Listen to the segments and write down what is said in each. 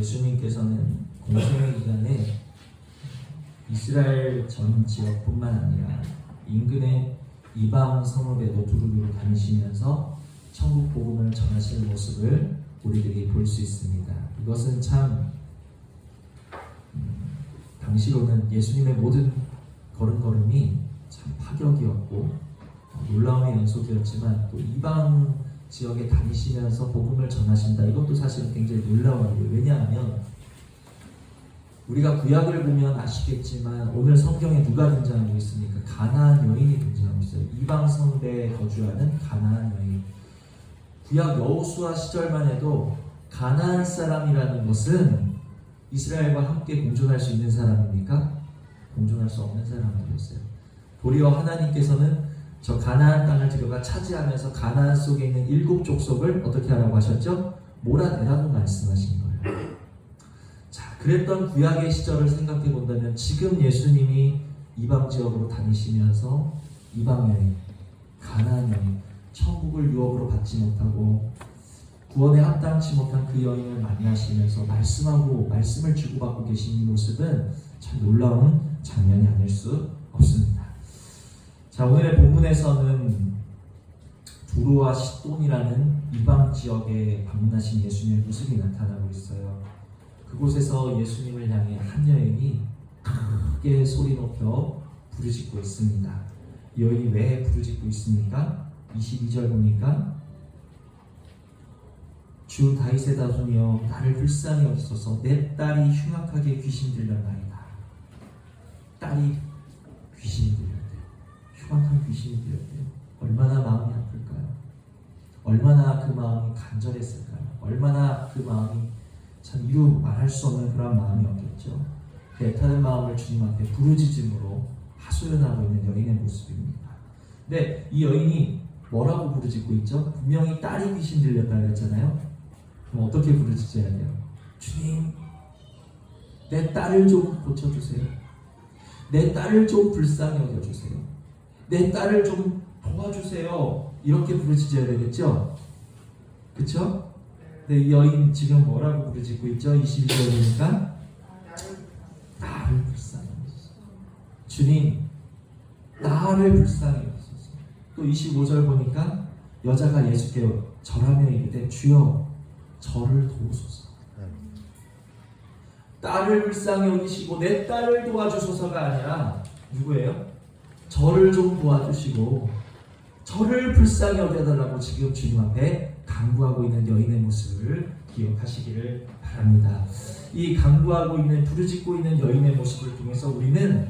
예수님께서는 공생의 기간에 이스라엘 전 지역뿐만 아니라 인근의 이방 성읍에도 두루두루 다니시면서 천국 복음을 전하실 모습을 우리들이 볼 수 있습니다. 이것은 참 당시로는 예수님의 모든 걸음걸음이 참 파격이었고 놀라움의 연속이었지만 또 이방 지역에 다니시면서 복음을 전하신다. 이것도 사실은 굉장히 놀라운 일이에요. 왜냐하면 우리가 구약을 보면 아시겠지만 오늘 성경에 누가 등장하고 있습니까? 가나안 여인이 등장하고 있어요. 이방 성읍에 거주하는 가나안 여인. 구약 여호수아 시절만 해도 가나안 사람이라는 것은 이스라엘과 함께 공존할 수 있는 사람입니까? 공존할 수 없는 사람들이었어요. 도리어 하나님께서는 저 가나안 땅을 들어가 차지하면서 가나안 속에 있는 7 족속을 어떻게 하라고 하셨죠? 몰아내라고 말씀하신 거예요. 자, 그랬던 구약의 시절을 생각해 본다면 지금 예수님이 이방 지역으로 다니시면서 이방 여인, 가나안 여인, 천국을 유업으로 받지 못하고 구원에 합당치 못한 그 여인을 만나시면서 말씀을 주고받고 계신 이 모습은 참 놀라운 장면이 아닐 수 없습니다. 자, 오늘의 본문에서는 두로와 시돈이라는 이방 지역에 방문하신 예수님의 모습이 나타나고 있어요. 그곳에서 예수님을 향해 한 여인이 크게 소리 높여 부르짖고 있습니다. 이 여인이 왜 부르짖고 있습니까? 22절 보니까 주 다윗의 자손이여 나를 불쌍히 여기소서 내 딸이 흉악하게 귀신 들렸나이다. 딸이 귀신이 들렸대요. 흉악한 귀신이 들렸대요. 얼마나 마음이 아플까요? 얼마나 그 마음이 간절했을까요? 얼마나 그 마음이 참 이루 말할 수 없는 그런 마음이었겠죠. 그 애타는 마음을 주님 앞에 부르짖음으로 하소연하고 있는 여인의 모습입니다. 근데 이 여인이 뭐라고 부르짖고 있죠? 분명히 딸이 귀신 들렸다고 했잖아요. 그럼 어떻게 부르짖어야 돼요? 주님, 내 딸을 좀 고쳐주세요. 내 딸을 좀 불쌍히 여겨주세요. 내 딸을 좀 도와주세요. 이렇게 부르짖어야 되겠죠? 그쵸? 근데 이 여인 지금 뭐라고 부르짖고 있죠? 22절이니까 나를 불쌍히 여겨주세요. 주님, 나를 불쌍히 여겨주세요. 또 25절 보니까 여자가 예수께 절하며 이르되 주여 저를 도우소서. 딸을 불쌍히 여기시고 내 딸을 도와주소서가 아니라 누구예요? 저를 좀 도와주시고 저를 불쌍히 여겨달라고 지금 주님 앞에 간구하고 있는 여인의 모습을 기억하시기를 바랍니다. 이 간구하고 있는 부르짖고 있는 여인의 모습을 통해서 우리는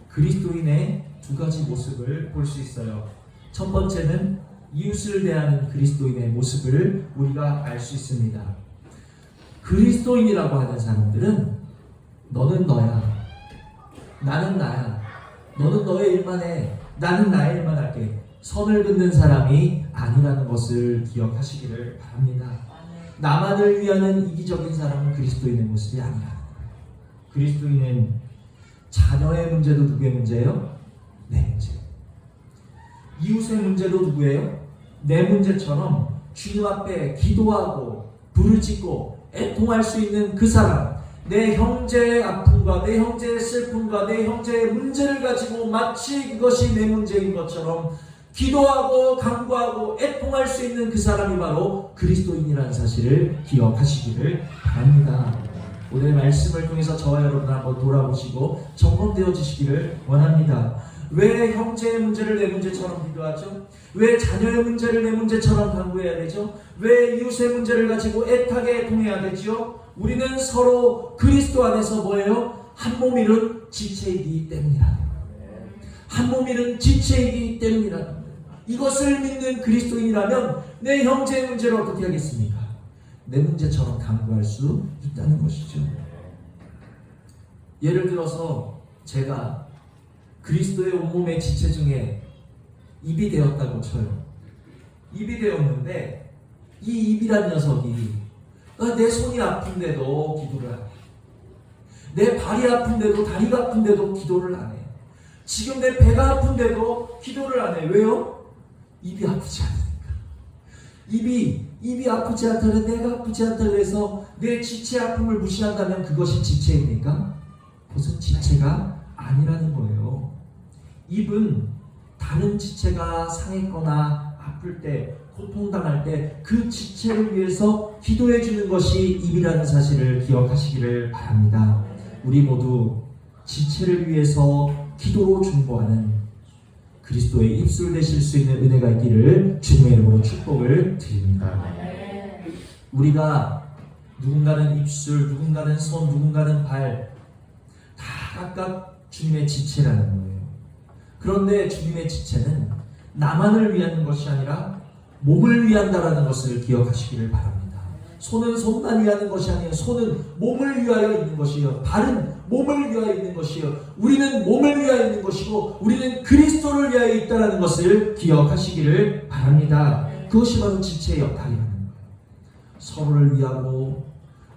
그리스도인의 2가지 모습을 볼 수 있어요. 첫 번째는 이웃을 대하는 그리스도인의 모습을 우리가 알 수 있습니다. 그리스도인이라고 하는 사람들은 너는 너야, 나는 나야, 너는 너의 일만 해, 나는 나의 일만 할게, 선을 긋는 사람이 아니라는 것을 기억하시기를 바랍니다. 나만을 위하는 이기적인 사람은 그리스도인의 모습이 아니야. 그리스도인은 자녀의 문제도 누구의 문제예요? 내 문제. 이웃의 문제도 누구예요? 내 문제처럼 주님 앞에 기도하고 부르짖고 애통할 수 있는 그 사람, 내 형제의 아픔과 내 형제의 슬픔과 내 형제의 문제를 가지고 마치 그것이 내 문제인 것처럼 기도하고 간구하고 애통할 수 있는 그 사람이 바로 그리스도인이라는 사실을 기억하시기를 바랍니다. 오늘 말씀을 통해서 저와 여러분 한번 돌아보시고 점검되어 주시기를 원합니다. 왜 형제의 문제를 내 문제처럼 기도하죠? 왜 자녀의 문제를 내 문제처럼 간구해야 되죠? 왜 이웃의 문제를 가지고 애타게 애통해야 되죠? 우리는 서로 그리스도 안에서 뭐예요? 한 몸 이룬 지체이기 때문이라는 거예요. 한 몸 이룬 지체이기 때문이라는 거예요. 이것을 믿는 그리스도인이라면 내 형제의 문제를 어떻게 하겠습니까? 내 문제처럼 간구할 수 있다는 것이죠. 예를 들어서 제가 그리스도의 온몸의 지체 중에 입이 되었다고 쳐요. 입이 되었는데 이 입이란 녀석이 내 손이 아픈데도 기도를 안 해. 내 발이 아픈데도 다리가 아픈데도 기도를 안 해. 지금 내 배가 아픈데도 기도를 안 해. 왜요? 입이 아프지 않으니까. 입이 아프지 않다면 내가 아프지 않다고 해서 내 지체 아픔을 무시한다면 그것이 지체입니까? 그것은 지체가 아니라는 거예요. 입은 다른 지체가 상했거나 아플 때, 고통당할 때 그 지체를 위해서 기도해 주는 것이 입이라는 사실을 기억하시기를 바랍니다. 우리 모두 지체를 위해서 기도로 중보하는 그리스도의 입술 되실 수 있는 은혜가 있기를 주님의 이름으로 축복을 드립니다. 우리가 누군가는 입술, 누군가는 손, 누군가는 발 다 각각 주님의 지체라는 거예요. 그런데 주님의 지체는 나만을 위한 것이 아니라 몸을 위한다라는 것을 기억하시기를 바랍니다. 손은 손만 위하는 것이 아니에요. 손은 몸을 위하여 있는 것이요. 발은 몸을 위하여 있는 것이요. 우리는 몸을 위하여 있는 것이고 우리는 그리스도를 위하여 있다는 것을 기억하시기를 바랍니다. 그것이 바로 지체의 역할이라는 거예요. 서로를 위하고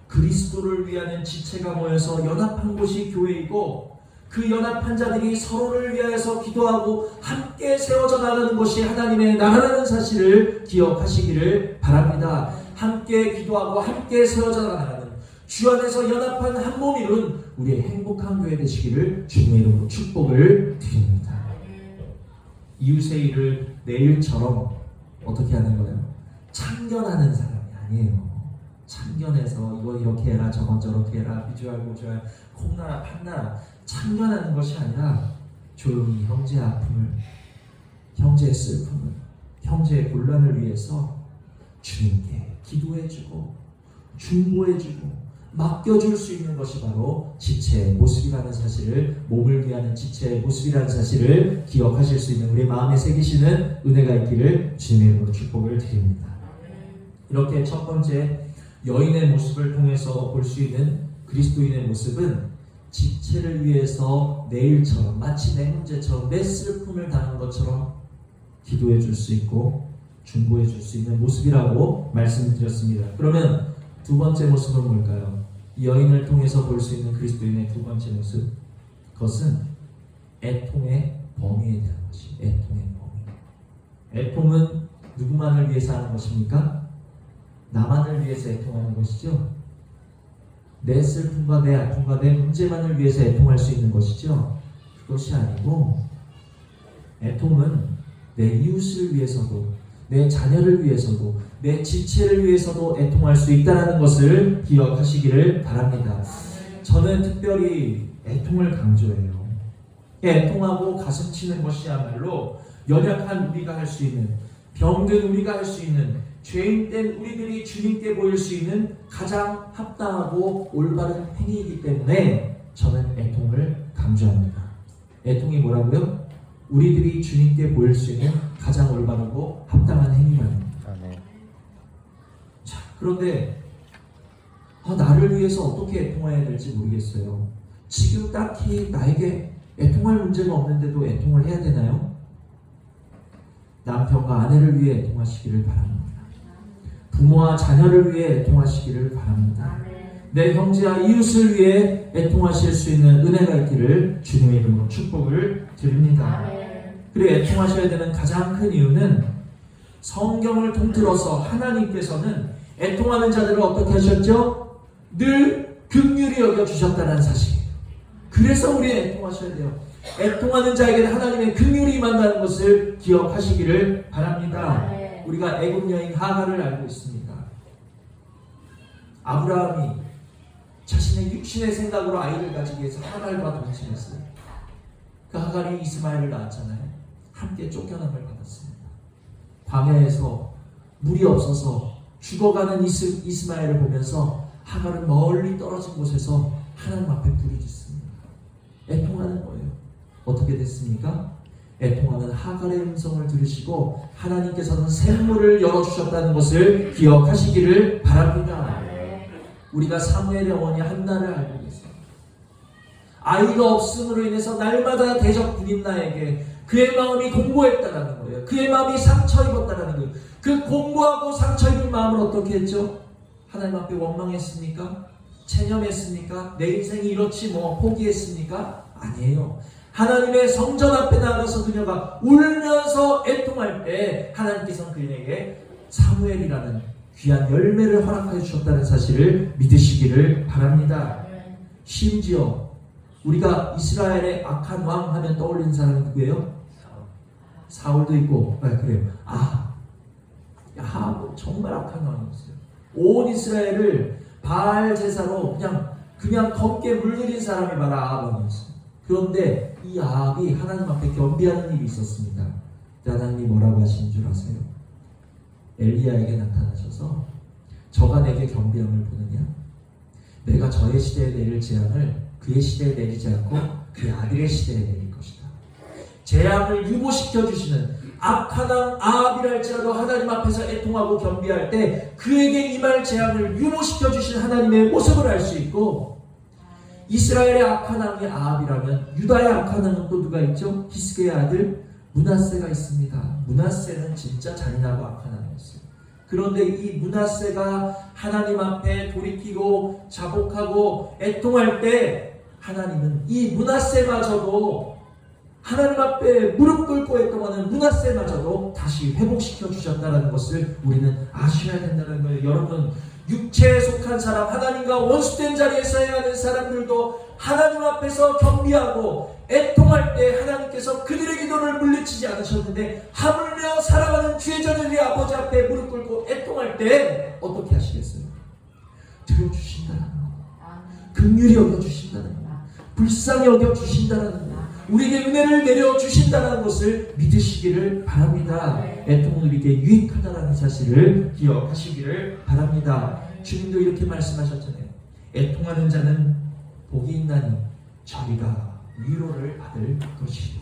그리스도를 위하는 지체가 모여서 연합한 곳이 교회이고 그 연합한 자들이 서로를 위하여서 기도하고 함께 세워져 나가는 것이 하나님의 나라라는 사실을 기억하시기를 바랍니다. 함께 기도하고 함께 세워져 나가는 주 안에서 연합한 한 몸 이룬 우리의 행복한 교회 되시기를 주님의 이름으로 축복을 드립니다. 이웃의 일을 내 일처럼 어떻게 하는 거예요? 참견하는 사람이 아니에요. 참견해서 이거 이렇게 해라 저건 저렇게 해라 비주얼 고주얼 콩나라 판나라 참견하는 것이 아니라 조용히 형제의 아픔을, 형제의 슬픔을, 형제의 곤란을 위해서 주님께 기도해주고 중보해주고 맡겨줄 수 있는 것이 바로 지체의 모습이라는 사실을, 몸을 위하는 지체의 모습이라는 사실을 기억하실 수 있는 우리 마음에 새기시는 은혜가 있기를 주님의 이름으로 축복을 드립니다. 이렇게 첫 번째 여인의 모습을 통해서 볼 수 있는 그리스도인의 모습은 지체를 위해서 내 일처럼, 마치 내 문제처럼, 내 슬픔을 당한 것처럼 기도해 줄 수 있고 중보해 줄 수 있는 모습이라고 말씀드렸습니다. 그러면 두 번째 모습은 뭘까요? 이 여인을 통해서 볼 수 있는 그리스도인의 두 번째 모습, 그것은 애통의 범위에 대한 것이 애통의 범위. 애통은 누구만을 위해서 하는 것입니까? 나만을 위해서 애통하는 것이죠. 내 슬픔과 내 아픔과 내 문제만을 위해서 애통할 수 있는 것이죠. 그것이 아니고 애통은 내 이웃을 위해서도 내 자녀를 위해서도 내 지체를 위해서도 애통할 수 있다는 것을 기억하시기를 바랍니다. 저는 특별히 애통을 강조해요. 애통하고 가슴 치는 것이야말로 연약한 우리가 할 수 있는, 병든 우리가 할 수 있는, 죄인된 우리들이 주님께 보일 수 있는 가장 합당하고 올바른 행위이기 때문에 저는 애통을 강조합니다. 애통이 뭐라고요? 우리들이 주님께 보일 수 있는 가장 올바르고 합당한 행위입니다. 자, 그런데 나를 위해서 어떻게 애통해야 될지 모르겠어요. 지금 딱히 나에게 애통할 문제가 없는데도 애통을 해야 되나요? 남편과 아내를 위해 애통하시기를 바랍니다. 부모와 자녀를 위해 애통하시기를 바랍니다. 내 형제와 이웃을 위해 애통하실 수 있는 은혜가 있기를 주님의 이름으로 축복을 드립니다. 그리고 애통하셔야 되는 가장 큰 이유는 성경을 통틀어서 하나님께서는 애통하는 자들을 어떻게 하셨죠? 늘 긍휼히 여겨주셨다는 사실이에요. 그래서 우리 애통하셔야 돼요. 애통하는 자에게는 하나님의 긍휼이 임한다는 것을 기억하시기를 바랍니다. 우리가 애굽 여인 하갈을 알고 있습니다. 아브라함이 자신의 육신의 생각으로 아이를 가지기 위해서 하갈과 동침했어요. 그 하갈이 이스마엘을 낳았잖아요. 함께 쫓겨남을 받았습니다. 광야에서 물이 없어서 죽어가는 이스마엘을 보면서 하갈은 멀리 떨어진 곳에서 하나님 앞에 부르짖습니다. 애통하는 거예요. 어떻게 됐습니까? 애통하는 하갈의 음성을 들으시고 하나님께서는 샘물을 열어주셨다는 것을 기억하시기를 바랍니다. 우리가 사무엘의 어머니 한나를 알고 계세요. 아이가 없음으로 인해서 날마다 대적 군인나에게 그의 마음이 공고했다라는 거예요. 그의 마음이 상처 입었다라는 거예요. 그 공고하고 상처 입은 마음을 어떻게 했죠? 하나님 앞에 원망했습니까? 체념했습니까? 내 인생이 이렇지 뭐 포기했습니까? 아니에요. 하나님의 성전 앞에 나가서 그녀가 울면서 애통할 때 하나님께서는 그녀에게 사무엘이라는 귀한 열매를 허락해 주셨다는 사실을 믿으시기를 바랍니다. 심지어 우리가 이스라엘의 악한 왕 하면 떠올리는 사람이 누구예요? 사울도 있고, 그래요. 야합은 정말 악한 왕이었어요. 온 이스라엘을 바알 제사로 그냥 검게 물들인 사람이 바로 아합 왕이었어요. 그런데 이 아합이 하나님 앞에 겸비하는 일이 있었습니다. 하나님이 뭐라고 하신 줄 아세요? 엘리야에게 나타나셔서 저가 내게 겸비함을 보느냐? 내가 저의 시대에 내릴 재앙을 그의 시대에 내리지 않고 그의 아들의 시대에 내릴 것이다. 재앙을 유보시켜 주시는 악한 왕 아합이랄지라도 하나님 앞에서 애통하고 겸비할 때 그에게 임할 재앙을 유보시켜 주신 하나님의 모습을 알 수 있고, 이스라엘의 악한 왕이 아합이라면 유다의 악한 왕은 또 누가 있죠? 히스기야의 아들 므낫세가 있습니다. 므낫세는 진짜 잔인하고 악한 왕이었어요. 그런데 이 므낫세가 하나님 앞에 돌이키고 자복하고 애통할 때 하나님은 이 므낫세마저도 하나님 앞에 무릎 꿇고 애통하는 므낫세마저도 다시 회복시켜 주셨다는 것을 우리는 아셔야 된다는 거예요. 여러분, 육체에 속한 사람, 하나님과 원수된 자리에 서야 하는 사람들도 하나님 앞에서 겸비하고 애통할 때 하나님께서 그들의 기도를 물리치지 않으셨는데, 하물며 사랑하는 죄자들의 아버지 앞에 무릎 꿇고 애통할 때 어떻게 하시겠어요? 들어주신다는 거, 긍휼히 여겨주신다는 거, 불쌍히 여겨주신다는 거, 우리에게 은혜를 내려주신다는 것을 믿으시기를 바랍니다. 애통은 우리에게 유익하다는 사실을 기억하시기를 바랍니다. 주님도 이렇게 말씀하셨잖아요. 애통하는 자는 복이 있나니 저리가 위로를 받을 것이요.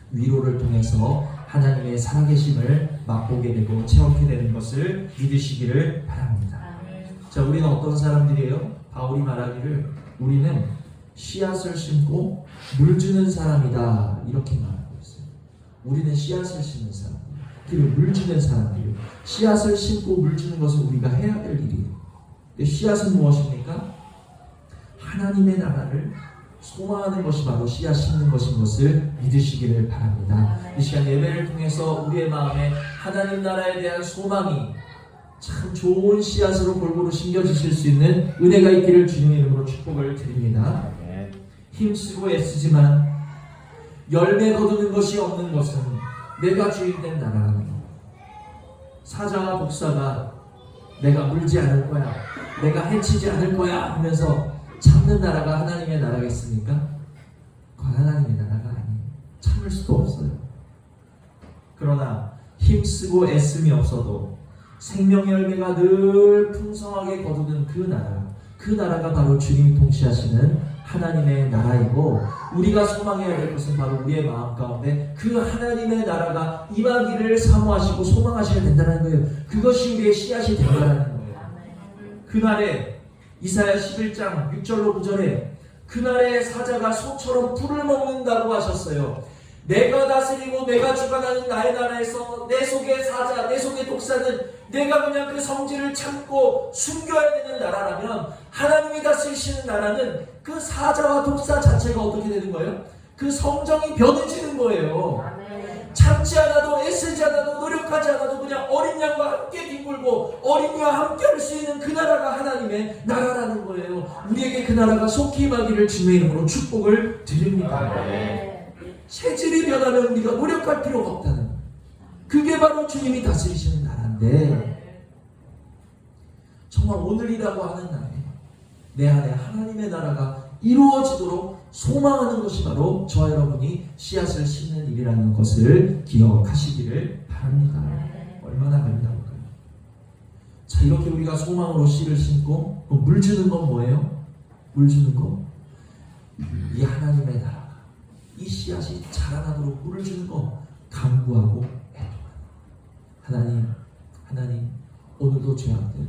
위로를 통해서 하나님의 살아계심을 맛보게 되고 체험하게 되는 것을 믿으시기를 바랍니다. 자, 우리는 어떤 사람들이에요? 바울이 말하기를 우리는 씨앗을 심고 물 주는 사람이다, 이렇게 말하고 있어요. 우리는 씨앗을 심는 사람, 그리고 물 주는 사람이에요. 씨앗을 심고 물 주는 것은 우리가 해야 될 일이에요. 근데 씨앗은 무엇입니까? 하나님의 나라를 소망하는 것이 바로 씨앗 심는 것인 것을 믿으시기를 바랍니다. 이 시간 예배를 통해서 우리의 마음에 하나님 나라에 대한 소망이 참 좋은 씨앗으로 골고루 심겨주실 수 있는 은혜가 있기를 주님의 이름으로 축복을 드립니다. 힘쓰고 애쓰지만 열매 거두는 것이 없는 것은 내가 주인된 나라라는 것. 사자와 독사가 내가 물지 않을 거야, 내가 해치지 않을 거야 하면서 참는 나라가 하나님의 나라겠습니까? 그건 하나님의 나라가 아니에요. 참을 수도 없어요. 그러나 힘쓰고 애씀이 없어도 생명의 열매가 늘 풍성하게 거두는 그 나라가 바로 주님이 통치하시는 하나님의 나라이고, 우리가 소망해야 될 것은 바로 우리의 마음 가운데 그 하나님의 나라가 임하기를 사모하시고 소망하셔야 된다는 거예요. 그것이 우리의 씨앗이 된다는 거예요. 그날에 이사야 11장 6절로 9절에 그날에 사자가 소처럼 풀을 먹는다고 하셨어요. 내가 다스리고 내가 주관하는 나의 나라에서 내 속의 사자, 내 속의 독사는 내가 그냥 그 성질을 참고 숨겨야 되는 나라라면, 하나님이 다스리시는 나라는 그 사자와 독사 자체가 어떻게 되는 거예요? 그 성정이 변해지는 거예요. 참지 않아도, 애쓰지 않아도, 노력하지 않아도 그냥 어린 양과 함께 뒹굴고 어린이와 함께 할 수 있는 그 나라가 하나님의 나라라는 거예요. 우리에게 그 나라가 속히 임하기를 주님의 이름으로 축복을 드립니다. 체질이 변하면 우리가 노력할 필요가 없다는 거예요. 그게 바로 주님이 다스리시는 나라인데, 정말 오늘이라고 하는 날에 내 안에 하나님의 나라가 이루어지도록 소망하는 것이 바로 저와 여러분이 씨앗을 심는 일이라는 것을 기억하시기를 바랍니다. 얼마나 아름다울까요? 자, 이렇게 우리가 소망으로 씨를 심고 물 주는 건 뭐예요? 물 주는 거, 이 하나님의 나라, 이 씨앗이 자라나도록 물을 주는 거, 간구하고 애통하는 하나님, 오늘도 죄악들,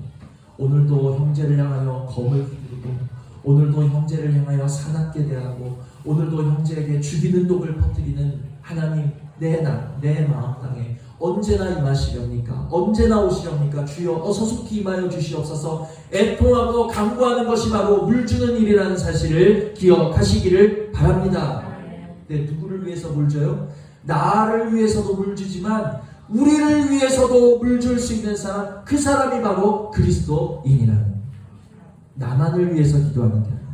오늘도 형제를 향하여 검을 휘두르고, 오늘도 형제를 향하여 사납게 대하고, 오늘도 형제에게 죽이는 독을 퍼뜨리는 하나님, 내 마음 땅에 언제나 임하시렵니까? 언제나 오시렵니까? 주여 어서 속히 임하여 주시옵소서. 애통하고 간구하는 것이 바로 물 주는 일이라는 사실을 기억하시기를 바랍니다. 네, 누구를 위해서 물 줘요? 나를 위해서도 물 주지만 우리를 위해서도 물줄 수 있는 사람, 그 사람이 바로 그리스도인이라는, 나만을 위해서 기도하는 게 아니라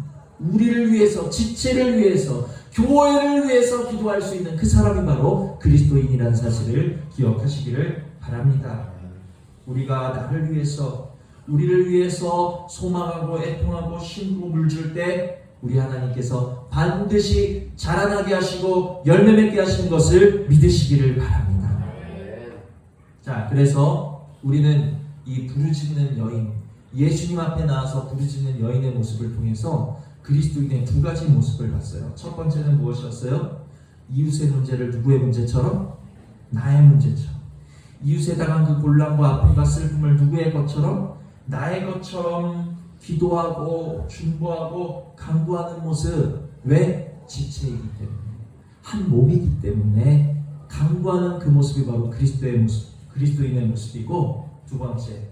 우리를 위해서, 지체를 위해서, 교회를 위해서 기도할 수 있는 그 사람이 바로 그리스도인이라는 사실을 기억하시기를 바랍니다. 우리가 나를 위해서, 우리를 위해서 소망하고 애통하고 심고 물줄 때 우리 하나님께서 반드시 자라나게 하시고 열매 맺게 하시는 것을 믿으시기를 바랍니다. 자, 그래서 우리는 이 부르짖는 여인, 예수님 앞에 나와서 부르짖는 여인의 모습을 통해서 그리스도인의 두 가지 모습을 봤어요. 첫 번째는 무엇이었어요? 이웃의 문제를 누구의 문제처럼? 나의 문제처럼. 이웃에 당한 그 곤란과 아픔과 슬픔을 누구의 것처럼? 나의 것처럼 기도하고 중보하고 간구하는 모습. 왜? 지체이기 때문에, 한 몸이기 때문에 간구하는 그 모습이 바로 그리스도의 모습, 그리스도인의 모습이고, 두 번째,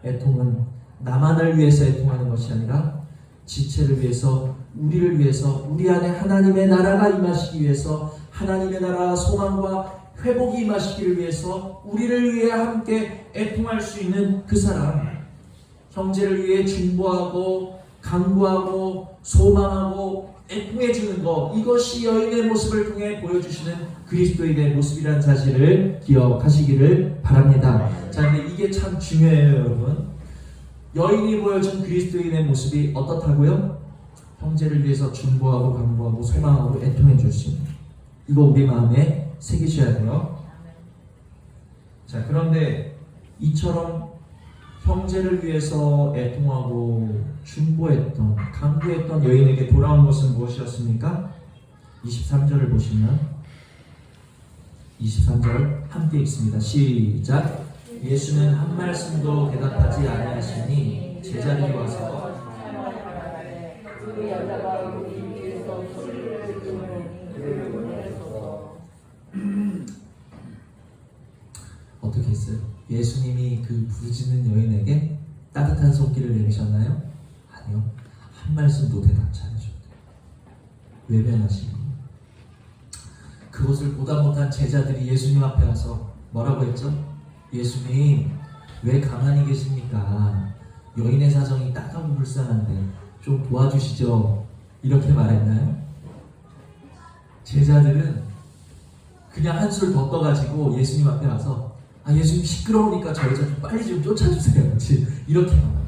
애통은 나만을 위해서 애통하는 것이 아니라 지체를 위해서, 우리를 위해서, 우리 안에 하나님의 나라가 임하시기 위해서, 하나님의 나라 소망과 회복이 임하시기를 위해서 우리를 위해 함께 애통할 수 있는 그 사람, 형제를 위해 중보하고 간구하고 소망하고 애통해 주는 것, 이것이 여인의 모습을 통해 보여주시는 그리스도인의 모습이라는 사실을 기억하시기를 바랍니다. 자, 근데 이게 참 중요해요, 여러분. 여인이 보여준 그리스도인의 모습이 어떻다고요? 형제를 위해서 중보하고 간구하고 소망하고 애통해 줄 수 있는, 이거 우리 마음에 새기셔야 돼요. 자, 그런데 이처럼 형제를 위해서 애통하고 중보했던, 간구했던 여인에게 돌아온 것은 무엇이었습니까? 23절을 보시면 23절 함께 읽습니다. 시작. 예수는 한 말씀도 대답하지 아니하시니 제자들이 와서 그 여자가 우리 위해서 술을 주는 그를 보내소서. 어떻게 했어요? 예수님이 그 부르짖는 여인에게 따뜻한 손길을 내미셨나요? 아니요. 한 말씀도 대답지 않으셨대요. 외면하시고, 그것을 보다 못한 제자들이 예수님 앞에 와서 뭐라고 했죠? 예수님, 왜 가만히 계십니까? 여인의 사정이 딱하고 불쌍한데 좀 도와주시죠. 이렇게 말했나요? 제자들은 그냥 한술 더 떠가지고 예수님 앞에 와서, 아, 예수님 시끄러우니까 저 여자 좀 빨리 좀 쫓아주세요. 이렇게 말합니다.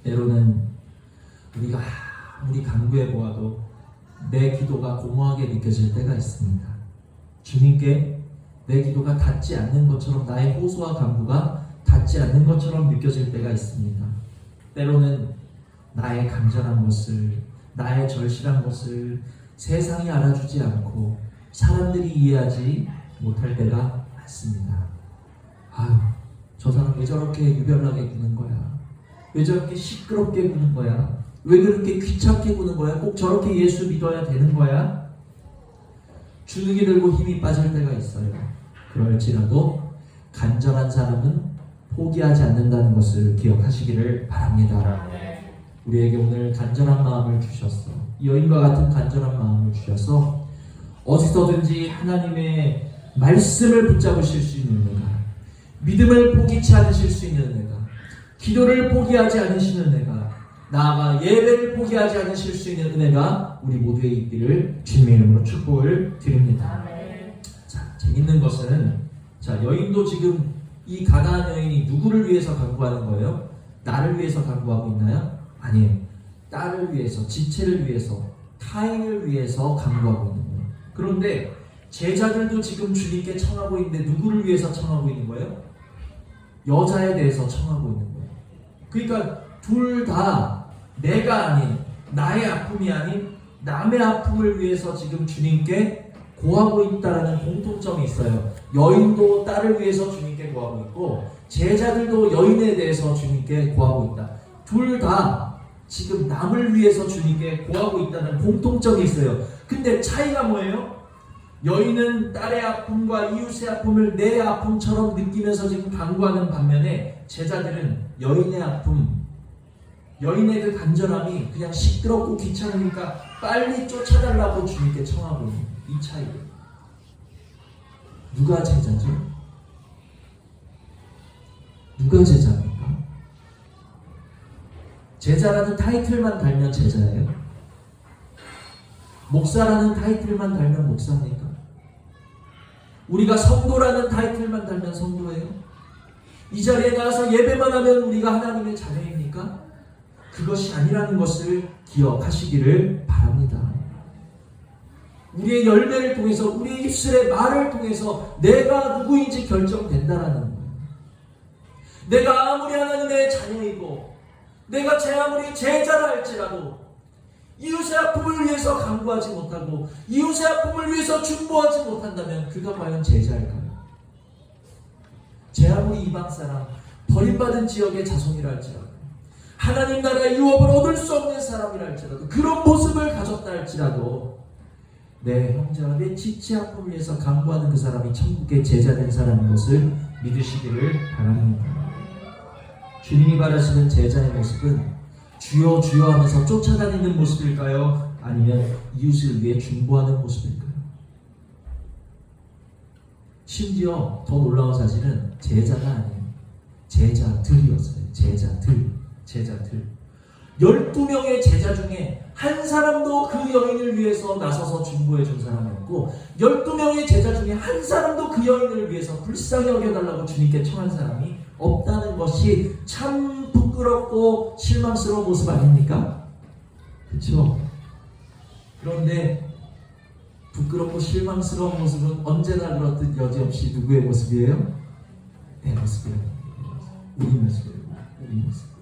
때로는 우리가 아무리 간구해 보아도 내 기도가 공허하게 느껴질 때가 있습니다. 주님께 내 기도가 닿지 않는 것처럼, 나의 호소와 간구가 닿지 않는 것처럼 느껴질 때가 있습니다. 때로는 나의 간절한 것을, 나의 절실한 것을 세상이 알아주지 않고 사람들이 이해하지 못할 때가 많습니다. 아유, 저 사람 왜 저렇게 유별나게 구는 거야? 왜 저렇게 시끄럽게 구는 거야? 왜 그렇게 귀찮게 구는 거야? 꼭 저렇게 예수 믿어야 되는 거야? 주눅이 들고 힘이 빠질 때가 있어요. 그럴지라도 간절한 사람은 포기하지 않는다는 것을 기억하시기를 바랍니다. 우리에게 오늘 간절한 마음을 주셨어. 이 여인과 같은 간절한 마음을 주셔서 어디서든지 하나님의 말씀을 붙잡으실 수 있는 은혜가, 믿음을 포기치 않으실 수 있는 은혜가, 기도를 포기하지 않으시는 은혜가, 나아가 예배를 포기하지 않으실 수 있는 은혜가 우리 모두의 있기를 주님의 이름으로 축복을 드립니다. 자, 재밌는 것은, 자, 여인도 지금 이 가나안 여인이 누구를 위해서 간구하는 거예요? 나를 위해서 간구하고 있나요? 아니에요. 딸을 위해서, 지체를 위해서, 타인을 위해서 간구하고 있는 거예요. 그런데 제자들도 지금 주님께 청하고 있는데 누구를 위해서 청하고 있는 거예요? 여자에 대해서 청하고 있는 거예요. 그러니까 둘 다 내가 아닌, 나의 아픔이 아닌 남의 아픔을 위해서 지금 주님께 고하고 있다는 공통점이 있어요. 여인도 딸을 위해서 주님께 고하고 있고, 제자들도 여인에 대해서 주님께 고하고 있다. 둘 다 지금 남을 위해서 주님께 고하고 있다는 공통점이 있어요. 근데 차이가 뭐예요? 여인은 딸의 아픔과 이웃의 아픔을 내 아픔처럼 느끼면서 지금 간구하는 반면에, 제자들은 여인의 아픔, 여인의 그 간절함이 그냥 시끄럽고 귀찮으니까 빨리 쫓아달라고 주님께 청하고 있는 이 차이예요. 누가 제자죠? 누가 제자입니까? 제자라는 타이틀만 달면 제자예요? 목사라는 타이틀만 달면 목사입니까? 우리가 성도라는 타이틀만 달면 성도예요? 이 자리에 나와서 예배만 하면 우리가 하나님의 자녀입니까? 그것이 아니라는 것을 기억하시기를 바랍니다. 우리의 열매를 통해서, 우리의 입술의 말을 통해서 내가 누구인지 결정된다라는 거예요. 내가 아무리 하나님의 자녀이고 내가 아무리 제자라 할지라도 이웃의 아픔을 위해서 간구하지 못하고 이웃의 아픔을 위해서 중보하지 못한다면 그가 과연 제자일까요? 제 아무리 이방 사람, 버림받은 지역의 자손이라 할지라도 하나님 나라의 유업을 얻을 수 없는 사람이라 할지라도 그런 모습을 가졌다 할지라도 내 형제와 내 지체 아픔을 위해서 간구하는 그 사람이 천국의 제자된 사람인 것을 믿으시기를 바랍니다. 주님이 바라시는 제자의 모습은 주여 주여 하면서 쫓아다니는 모습일까요? 아니면 이웃을 위해 중보하는 모습일까요? 심지어 더 놀라운 사실은 제자가 아니에요. 제자들이었어요. 제자들. 12명의 제자 중에 한 사람도 그 여인을 위해서 나서서 중보해 준 사람이 없고 12명의 제자 중에 한 사람도 그 여인을 위해서 불쌍히 여겨달라고 주님께 청한 사람이 없다는 것이 참 부끄럽고 실망스러운 모습 아닙니까? 그렇죠? 그런데 부끄럽고 실망스러운 모습은 언제나 그렇듯 여지없이 누구의 모습이에요? 내 모습이에요. 우리 모습이에요. 우리 모습.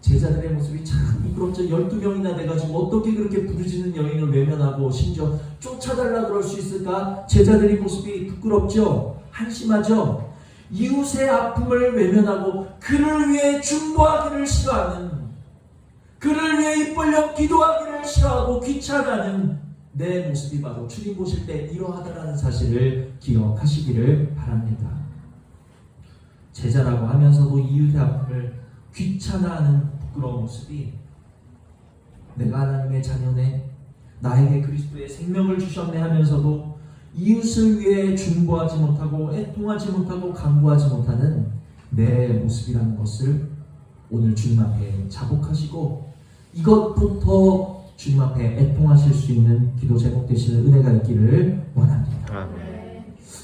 제자들의 모습이 참 부끄럽죠. 12명이나 돼가지고 어떻게 그렇게 부르짖는 여인을 외면하고 심지어 쫓아달라 그럴 수 있을까? 제자들의 모습이 부끄럽죠. 한심하죠. 이웃의 아픔을 외면하고 그를 위해 중보하기를 싫어하는, 그를 위해 입 벌려 기도하기를 싫어하고 귀찮아하는 내 모습이 바로 주님 보실 때 이러하다라는 사실을 기억하시기를 바랍니다. 제자라고 하면서도 이웃의 아픔을 귀찮아하는 부끄러운 모습이 내가 하나님의 자녀네, 나에게 그리스도의 생명을 주셨네 하면서도 이웃을 위해 중보하지 못하고 애통하지 못하고 간구하지 못하는 내 모습이라는 것을 오늘 주님 앞에 자복하시고 이것부터 주님 앞에 애통하실 수 있는 기도 제목 되시는 은혜가 있기를 원합니다.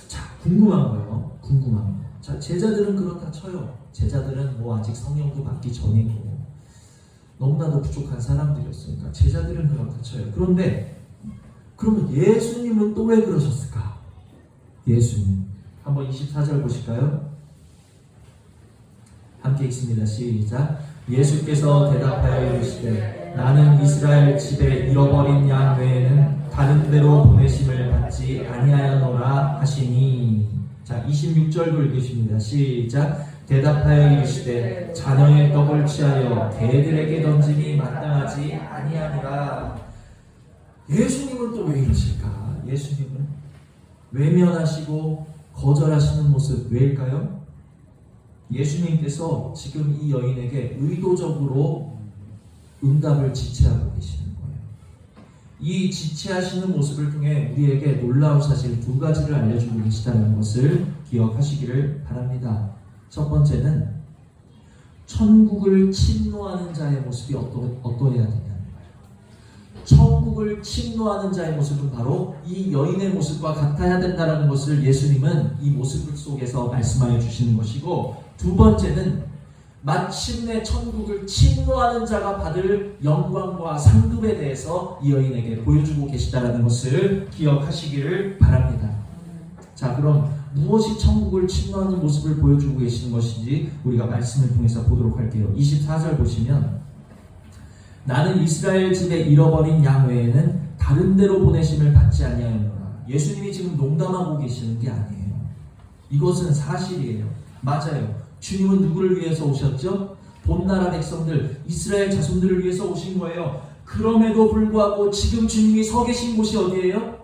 자, 궁금한 거예요. 자, 제자들은 그렇다 쳐요. 제자들은 아직 성령도 받기 전이고 너무나도 부족한 사람들이었으니까 제자들은 그렇다 쳐요. 그런데 그러면 예수님은 또 왜 그러셨을까? 예수님 한번 24절 보실까요? 함께 읽습니다. 시작. 예수께서 대답하여 이르시되 나는 이스라엘 집에 잃어버린 양 외에는 다른 데로 보내심을 받지 아니하였노라 하시니. 자, 26절도 읽으십니다. 시작. 대답하여 이르시되 자녀의 떡을 취하여 개들에게 던짐이 마땅하지 아니하니라. 예수님은 또 왜 이러실까? 예수님은 외면하시고 거절하시는 모습 왜일까요? 예수님께서 지금 이 여인에게 의도적으로 응답을 지체하고 계시는 거예요. 이 지체하시는 모습을 통해 우리에게 놀라운 사실 두 가지를 알려주고 계시다는 것을 기억하시기를 바랍니다. 첫 번째는 천국을 침노하는 자의 모습이 어떠해야 되냐. 천국을 침노하는 자의 모습은 바로 이 여인의 모습과 같아야 된다는 것을 예수님은 이 모습 속에서 말씀하여 주시는 것이고, 두 번째는 마침내 천국을 침노하는 자가 받을 영광과 상급에 대해서 이 여인에게 보여주고 계시다는 것을 기억하시기를 바랍니다. 자, 그럼 무엇이 천국을 침노하는 모습을 보여주고 계시는 것인지 우리가 말씀을 통해서 보도록 할게요. 24절 보시면 나는 이스라엘 집에 잃어버린 양 외에는 다른 데로 보내심을 받지 아니하였노라. 예수님이 지금 농담하고 계시는 게 아니에요. 이것은 사실이에요. 맞아요. 주님은 누구를 위해서 오셨죠? 본나라 백성들, 이스라엘 자손들을 위해서 오신 거예요. 그럼에도 불구하고 지금 주님이 서 계신 곳이 어디예요?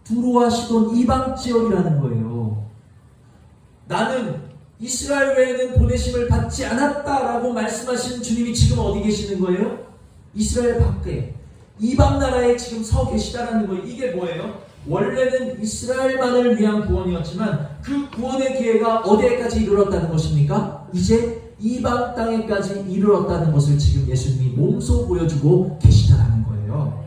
두로와 시돈 이방 지역이라는 거예요. 나는 이스라엘 외에는 보내심을 받지 않았다라고 말씀하신 주님이 지금 어디 계시는 거예요? 이스라엘 밖에, 이방 나라에 지금 서 계시다라는 거예요. 이게 뭐예요? 원래는 이스라엘만을 위한 구원이었지만 그 구원의 기회가 어디에까지 이르렀다는 것입니까? 이제 이방 땅에까지 이르렀다는 것을 지금 예수님이 몸소 보여주고 계시다라는 거예요.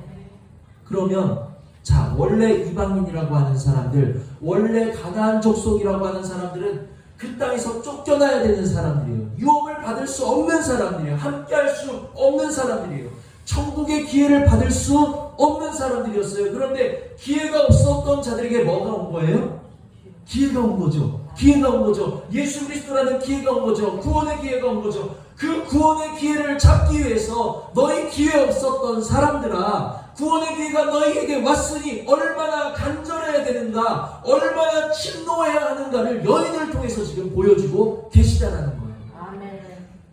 그러면 자, 원래 이방인이라고 하는 사람들, 원래 가나안 족속이라고 하는 사람들은 그 땅에서 쫓겨나야 되는 사람들이에요. 유업을 받을 수 없는 사람들이에요. 함께할 수 없는 사람들이에요. 천국의 기회를 받을 수 없는 사람들이었어요. 그런데 기회가 없었던 자들에게 뭐가 온 거예요? 기회가 온 거죠. 기회가 온 거죠. 예수 그리스도라는 기회가 온 거죠. 구원의 기회가 온 거죠. 그 구원의 기회를 잡기 위해서 너희 기회 없었던 사람들아, 구원의 기회가 너희에게 왔으니 얼마나 간절해야 되는가, 얼마나 침노해야 하는가를 여인을 통해서 지금 보여주고 계시다라는 거예요. 아멘.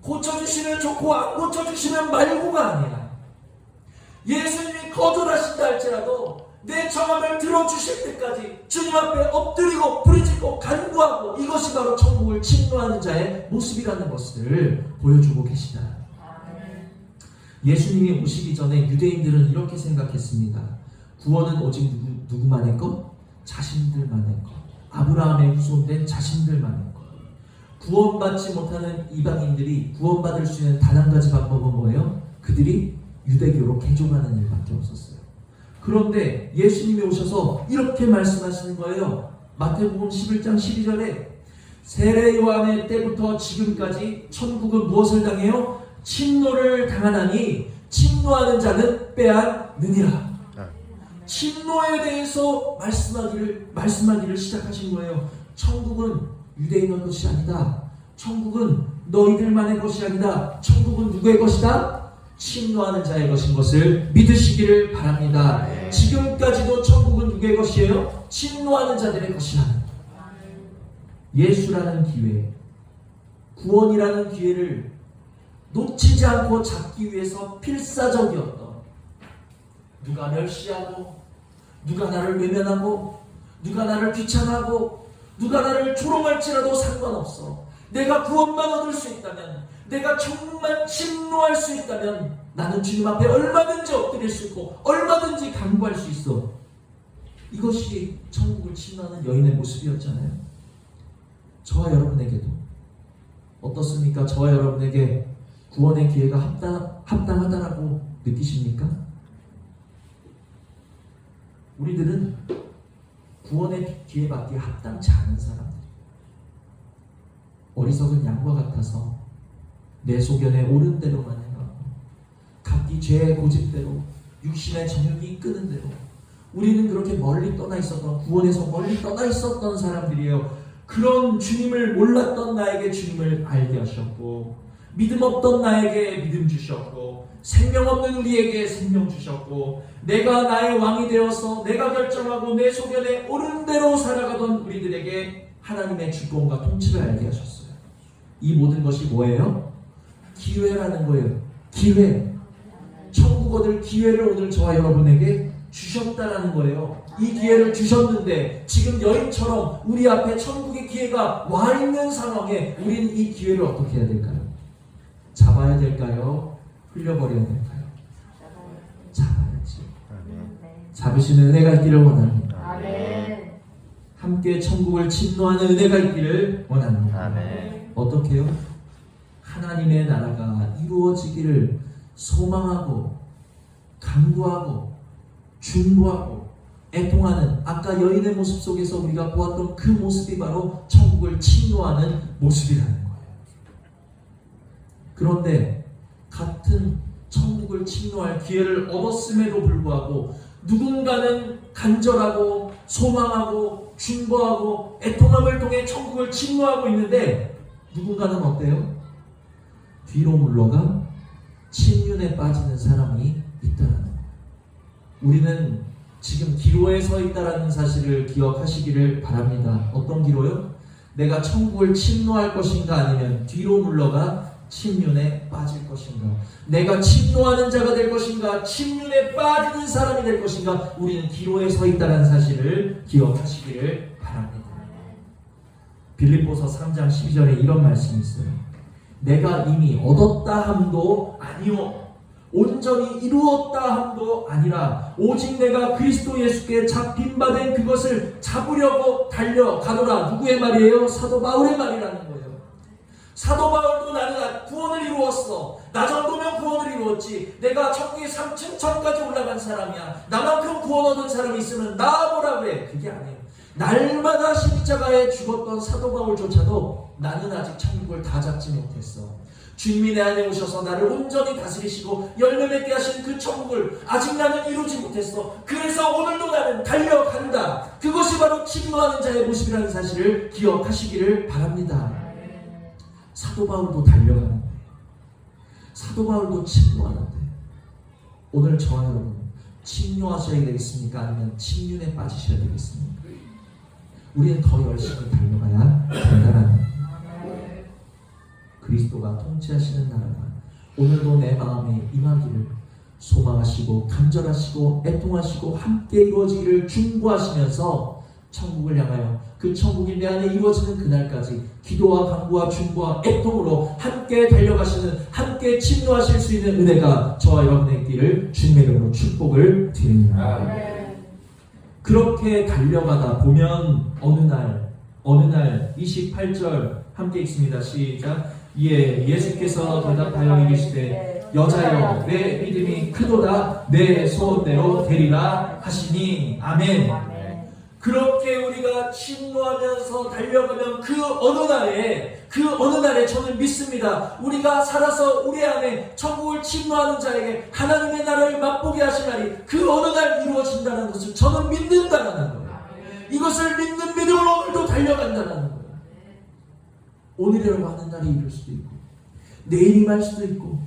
고쳐주시면 좋고 안 고쳐주시면 말고가 아니야. 예수님이 거절하신다 할지라도 내 청함을 들어주실 때까지 주님 앞에 엎드리고 부르짖고 간구하고, 이것이 바로 천국을 침노하는 자의 모습이라는 것을 보여주고 계시다. 예수님이 오시기 전에 유대인들은 이렇게 생각했습니다. 구원은 오직 누구만의 것? 자신들만의 것. 아브라함의 후손된 자신들만의 것. 구원받지 못하는 이방인들이 구원받을 수 있는 단 한 가지 방법은 뭐예요? 그들이 유대교로 개종하는 일밖에 없었어요. 그런데 예수님이 오셔서 이렇게 말씀하시는 거예요. 마태복음 11장 12절에 세례 요한의 때부터 지금까지 천국은 무엇을 당해요? 침노를 당하나니 침노하는 자는 빼앗느니라. 침노에 대해서 말씀하기를 시작하신 거예요. 천국은 유대인의 것이 아니다. 천국은 너희들만의 것이 아니다. 천국은 누구의 것이다? 침노하는 자의 것인 것을 믿으시기를 바랍니다. 지금까지도 천국은 누구의 것이에요? 침노하는 자들의 것이라. 예수라는 기회, 구원이라는 기회를 놓치지 않고 잡기 위해서 필사적이었던, 누가 멸시하고, 누가 나를 외면하고, 누가 나를 귀찮아하고, 누가 나를 조롱할지라도 상관없어. 내가 구원만 얻을 수 있다면, 내가 천국만 침노할 수 있다면 나는 주님 앞에 얼마든지 엎드릴 수 있고 얼마든지 간구할 수 있어. 이것이 천국을 침노하는 여인의 모습이었잖아요. 저와 여러분에게도 어떻습니까? 저와 여러분에게 구원의 기회가 합당하다라고 느끼십니까? 우리들은 구원의 기회 받기에 합당치 않은 사람들, 어리석은 양과 같아서 내 소견에 옳은 대로만 행하고 각기 죄의 고집대로 육신의 정욕이 이끄는 대로 우리는 그렇게 멀리 떠나 있었던, 구원에서 멀리 떠나 있었던 사람들이에요. 그런 주님을 몰랐던 나에게 주님을 알게 하셨고, 믿음 없던 나에게 믿음 주셨고, 생명 없는 우리에게 생명 주셨고, 내가 나의 왕이 되어서 내가 결정하고 내 소견에 옳은 대로 살아가던 우리들에게 하나님의 주권과 통치를 알게 하셨어요. 이 모든 것이 뭐예요? 기회라는 거예요. 기회. 천국 얻을 기회를 오늘 저와 여러분에게 주셨다라는 거예요. 이 기회를 주셨는데 지금 여인처럼 우리 앞에 천국의 기회가 와 있는 상황에 우리는 이 기회를 어떻게 해야 될까요? 잡아야 될까요? 흘려버려야 될까요? 잡아야지. 잡으시는 은혜가 있기를 원합니다. 아멘. 함께 천국을 침노하는 은혜가 있기를 원합니다. 아멘. 어떻게 해요? 하나님의 나라가 이루어지기를 소망하고 간구하고 중보하고 애통하는, 아까 여인의 모습 속에서 우리가 보았던 그 모습이 바로 천국을 침노하는 모습이라는 거예요. 그런데 같은 천국을 침노할 기회를 얻었음에도 불구하고 누군가는 간절하고 소망하고 중보하고 애통함을 통해 천국을 침노하고 있는데, 누군가는 어때요? 뒤로 물러가 침륜에 빠지는 사람이 있다는 거예요. 우리는 지금 기로에 서 있다는 사실을 기억하시기를 바랍니다. 어떤 기로요? 내가 천국을 침노할 것인가, 아니면 뒤로 물러가 침륜에 빠질 것인가. 내가 침노하는 자가 될 것인가, 침륜에 빠지는 사람이 될 것인가. 우리는 기로에 서 있다는 사실을 기억하시기를 바랍니다. 빌립보서 3장 12절에 이런 말씀이 있어요. 내가 이미 얻었다 함도 아니오 온전히 이루었다 함도 아니라 오직 내가 그리스도 예수께 잡힌 바 된 그것을 잡으려고 달려가노라. 누구의 말이에요? 사도 바울의 말이라는 거예요. 사도 바울도 나는 구원을 이루었어. 나 정도면 구원을 이루었지. 내가 천국의 3층천까지 올라간 사람이야. 나만큼 구원 얻은 사람이 있으면 나 뭐라 그래. 그게 아니에요. 날마다 십자가에 죽었던 사도 바울조차도 나는 아직 천국을 다 잡지 못했어. 주님이 내 안에 오셔서 나를 온전히 다스리시고 열매 맺게 하신 그 천국을 아직 나는 이루지 못했어. 그래서 오늘도 나는 달려간다. 그것이 바로 침노하는 자의 모습이라는 사실을 기억하시기를 바랍니다. 사도 바울도 달려가는데, 사도 바울도 침노하는데, 오늘 저와 여러분 침노하셔야 되겠습니까? 아니면 침륜에 빠지셔야 되겠습니까? 우리는 더 열심히 달려가야 된다라는 거예요. 그리스도가 통치하시는 나라가 오늘도 내 마음에 임하기를 소망하시고 간절하시고 애통하시고 함께 이루어지기를 중보하시면서 천국을 향하여 그 천국이 내 안에 이루어지는 그날까지 기도와 간구와 중보와 애통으로 함께 달려가시는, 함께 침노하실 수 있는 은혜가 저와 여러분의 있기를 주님의 이름으로 축복을 드립니다. 그렇게 달려가다 보면 어느 날 28절 함께 읽습니다. 시작. 예수께서 대답하여 이르시되 여자여 내 믿음이 크도다 내 소원대로 되리라 하시니. 아멘. 그렇게 우리가 침노하면서 달려가면 그 어느 날에 저는 믿습니다. 우리가 살아서 우리 안에 천국을 침노하는 자에게 하나님의 나라를 맛보게 하신 날이 그 어느 날 이루어진다는 것을 저는 믿는다는 거예요. 이것을 믿는 믿음으로 오늘도 달려간다는 거예요. 오늘이라고 하는 날이 이룰 수도 있고 내일이 말 수도 있고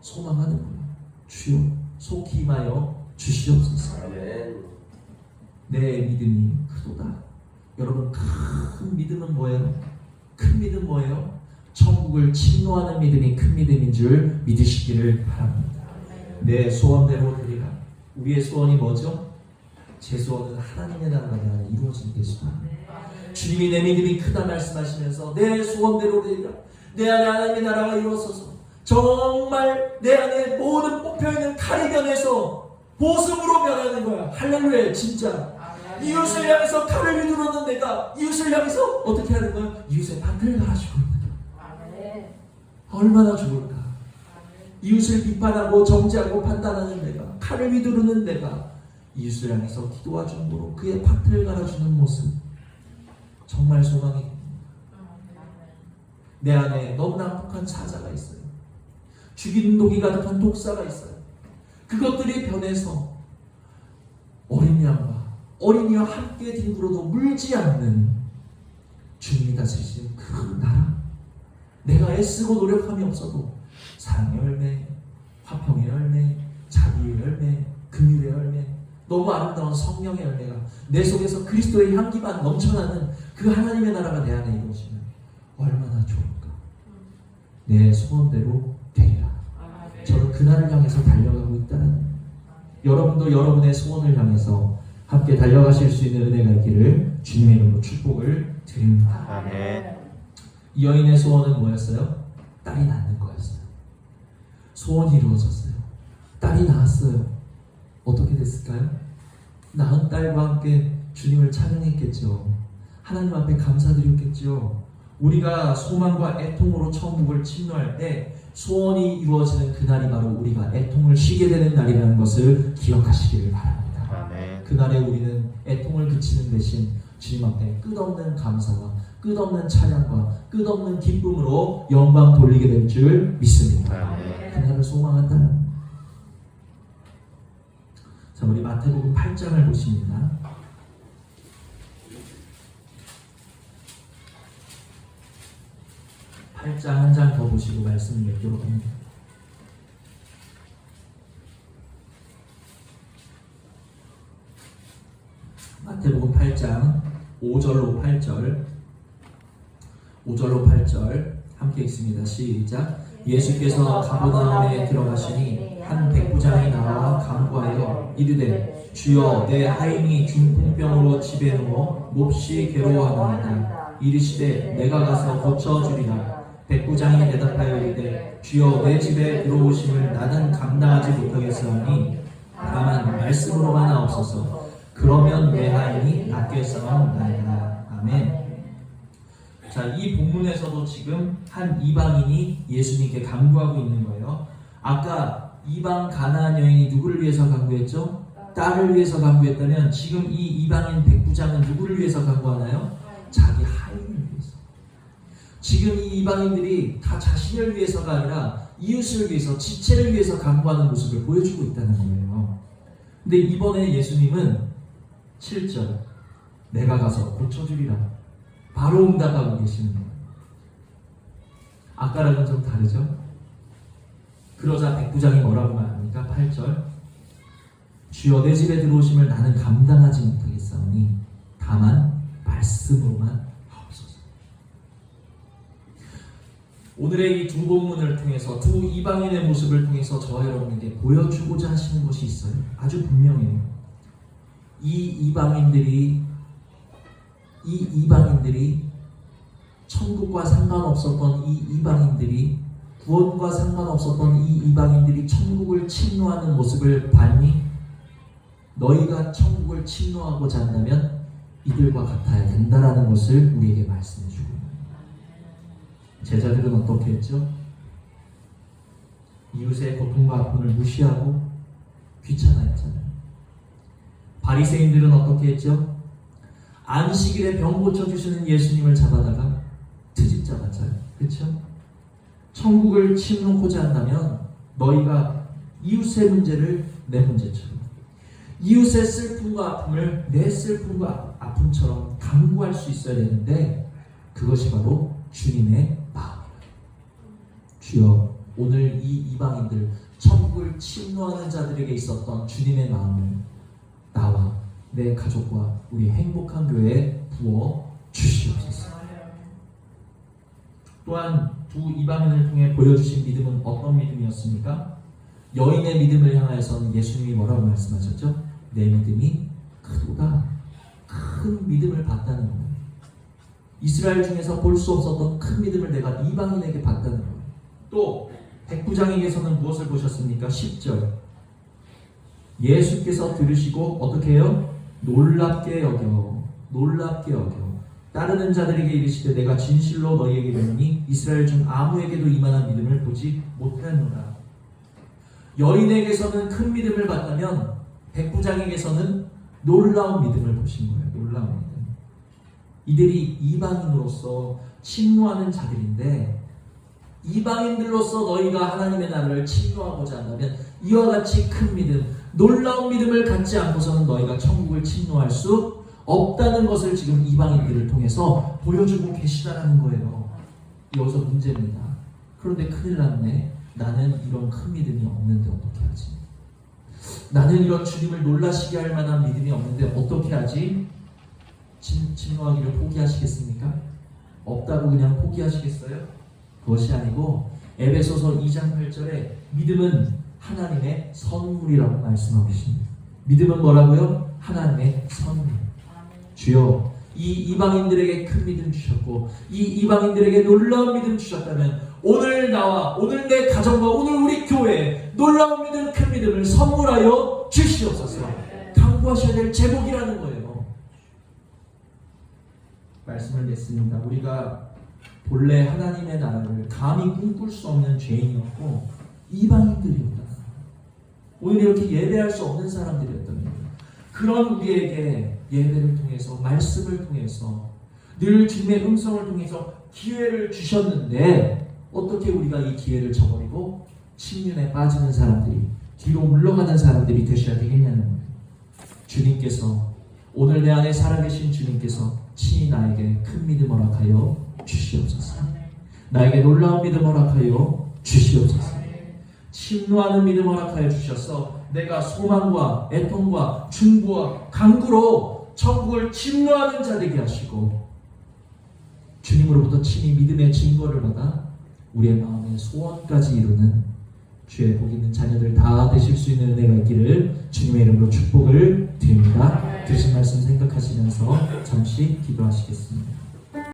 소망하는 거예요. 주여 속히 임하여 주시옵소서. 내 믿음이 크도다. 여러분 큰 믿음은 뭐예요? 큰 믿음 뭐예요? 천국을 침노하는 믿음이 큰 믿음인 줄 믿으시기를 바랍니다. 내 소원대로 되리라. 우리의 소원이 뭐죠? 제 소원은 하나님의 나라가 이루어진 것입니다. 주님이 내 믿음이 크다 말씀하시면서 내 소원대로 되리라. 내 안에 하나님의 나라가 이루어져서 정말 내 안에 모든 뽑혀있는 칼이 변해서 보습으로 변하는 거야. 할렐루야. 진짜 이웃을 향해서 칼을 휘두르는 내가 이웃을 향해서 어떻게 하는 거야? 이웃의 밭을 갈아주고 있는 거야. 얼마나 좋을까. 이웃을 비판하고 정죄하고 판단하는 내가, 칼을 휘두르는 내가 이웃을 향해서 기도와 중보로 그의 밭을 갈아주는 모습, 정말 소망이 됩니다. 내 안에 너무 난폭한 사자가 있어요. 죽이는 독이 가득한 독사가 있어요. 그것들이 변해서 어린 양과 어린이와 함께 뒹굴어도 물지 않는 주님이 다스리시는 그 나라, 내가 애쓰고 노력함이 없어도 사랑의 열매, 화평의 열매, 자비의 열매, 긍휼의 열매, 너무 아름다운 성령의 열매가 내 속에서 그리스도의 향기만 넘쳐나는 그 하나님의 나라가 내 안에 이루어지면 얼마나 좋을까. 내 소원대로 되리라. 저는 그날을 향해서 달려가고 있다는, 여러분도 여러분의 소원을 향해서 함께 달려가실 수 있는 은혜가 있기를 주님의 이름으로 축복을 드립니다. 아멘. 이 여인의 소원은 뭐였어요? 딸이 낳는 거였어요. 소원이 이루어졌어요. 딸이 낳았어요. 어떻게 됐을까요? 낳은 딸과 함께 주님을 찬양했겠죠. 하나님 앞에 감사드렸겠죠. 우리가 소망과 애통으로 천국을 침노할 때 소원이 이루어지는 그날이 바로 우리가 애통을 쉬게 되는 날이라는 것을 기억하시기를 바랍니다. 아멘. 그날에 우리는 애통을 그치는 대신 주님 앞에 끝없는 감사와 끝없는 찬양과 끝없는 기쁨으로 영광 돌리게 될 줄 믿습니다. 아멘. 그날을 소망한다는. 자, 우리 마태복음 8장을 보십니다. 8장 한 장 더 보시고 말씀을 맺도록 합니다. 마태복음 8장 5절로 8절 함께 읽습니다. 시작. 예수께서 가버나움에 들어가시니 한 백부장이 나와 간구하여 이르되 주여 내 하인이 중풍병으로 집에 누워 몹시 괴로워하나이다. 이르시되 내가 가서 고쳐주리라. 백부장이 대답하여 이르되 주여 내 집에 들어오심을 나는 감당하지 못하겠사오니 다만 말씀으로만 하옵소서. 그러면 내 하인이 낫겠사옵나이다. 아멘. 자, 이 본문에서도 지금 한 이방인이 예수님께 간구하고 있는 거예요. 아까 이방 가나안 여인이 누구를 위해서 간구했죠? 딸을 위해서 간구했다면 지금 이 이방인 백부장은 누구를 위해서 간구하나요? 자기 하인을 위해서. 지금 이 이방인들이 다 자신을 위해서가 아니라 이웃을 위해서, 지체를 위해서 간구하는 모습을 보여주고 있다는 거예요. 근데 이번에 예수님은 7절 내가 가서 고쳐주리라 바로 응답하고 계시는 거예요. 아까랑은 좀 다르죠? 그러자 백부장이 뭐라고 말합니까? 8절 주여 내 집에 들어오심을 나는 감당하지 못하겠사오니 다만 말씀으로만 하옵소서. 오늘의 이 두 본문을 통해서 두 이방인의 모습을 통해서 저와 여러분에게 보여주고자 하시는 것이 있어요. 아주 분명해요. 이 이방인들이 천국과 상관없었던 이 이방인들이, 구원과 상관없었던 이 이방인들이 천국을 침노하는 모습을 봤니? 너희가 천국을 침노하고자 한다면 이들과 같아야 된다라는 것을 우리에게 말씀해 주고 있습니다. 제자들은 어떻게 했죠? 이웃의 고통과 아픔을 무시하고 귀찮아했잖아요. 바리새인들은 어떻게 했죠? 안식일에 병 고쳐주시는 예수님을 잡아다가 트집 잡았잖아요. 그렇죠? 천국을 침노하고자 한다면 너희가 이웃의 문제를 내 문제처럼, 이웃의 슬픔과 아픔을 내 슬픔과 아픔처럼 간구할 수 있어야 되는데 그것이 바로 주님의 마음이에요. 주여 오늘 이 이방인들, 천국을 침노하는 자들에게 있었던 주님의 마음을 나와 내 가족과 우리 행복한 교회에 부어 주시옵소서. 또한 두 이방인을 통해 보여주신 믿음은 어떤 믿음이었습니까? 여인의 믿음을 향하여서는 예수님이 뭐라고 말씀하셨죠? 내 믿음이 크도다. 큰 믿음을 받다는 거예요. 이스라엘 중에서 볼 수 없었던 큰 믿음을 내가 이방인에게 받다는 거예요. 또 백부장에게서는 무엇을 보셨습니까? 10절 예수께서 들으시고 어떻게 해요? 놀랍게 여겨 따르는 자들에게 이르시되 내가 진실로 너희에게 이르노니 이스라엘 중 아무에게도 이만한 믿음을 보지 못하였노라. 여인에게서는 큰 믿음을 받다면 백부장에게서는 놀라운 믿음을 보신 거예요. 놀라운 믿음. 이들이 이방인으로서 침노하는 자들인데 이방인들로서 너희가 하나님의 나라를 침노하고자 한다면 이와 같이 큰 믿음, 놀라운 믿음을 갖지 않고서는 너희가 천국을 침노할 수 없다는 것을 지금 이방인들을 통해서 보여주고 계시다라는 거예요. 여기서 문제입니다. 그런데 큰일 났네. 나는 이런 큰 믿음이 없는데 어떻게 하지? 나는 이런 주님을 놀라시게 할 만한 믿음이 없는데 어떻게 하지? 침노하기를 포기하시겠습니까? 없다고 그냥 포기하시겠어요? 그것이 아니고 에베소서 2장 8절에 믿음은 하나님의 선물이라고 말씀하고 계십니다. 믿음은 뭐라고요? 하나님의 선물. 주여 이 이방인들에게 큰 믿음 주셨고 이 이방인들에게 놀라운 믿음 주셨다면 오늘 나와 오늘 내 가정과 오늘 우리 교회에 놀라운 믿음, 큰 믿음을 선물하여 주시옵소서. 강구하셔야 될 제목이라는 거예요. 말씀을 냈습니다. 우리가 본래 하나님의 나라를 감히 꿈꿀 수 없는 죄인이었고 이방인들이었다. 오늘 이렇게 예배할 수 없는 사람들이었던 거예요. 그런 우리에게 예배를 통해서, 말씀을 통해서, 늘 주님의 음성을 통해서 기회를 주셨는데 어떻게 우리가 이 기회를 저버리고 침륜에 빠지는 사람들이, 뒤로 물러가는 사람들이 되셔야 되겠냐는 거예요. 주님께서, 오늘 내 안에 살아계신 주님께서 친히 나에게 큰 믿음 허락하여 주시옵소서. 나에게 놀라운 믿음 허락하여 주시옵소서. 침노하는 믿음 허락하여 주셔서 내가 소망과 애통과 중보와 간구로 천국을 침노하는 자 되게 하시고 주님으로부터 친히 믿음의 증거를 받아 우리의 마음의 소원까지 이루는 주의 복 있는 자녀들 다 되실 수 있는 은혜가 있기를 주님의 이름으로 축복을 드립니다. 드신 말씀 생각하시면서 잠시 기도하시겠습니다.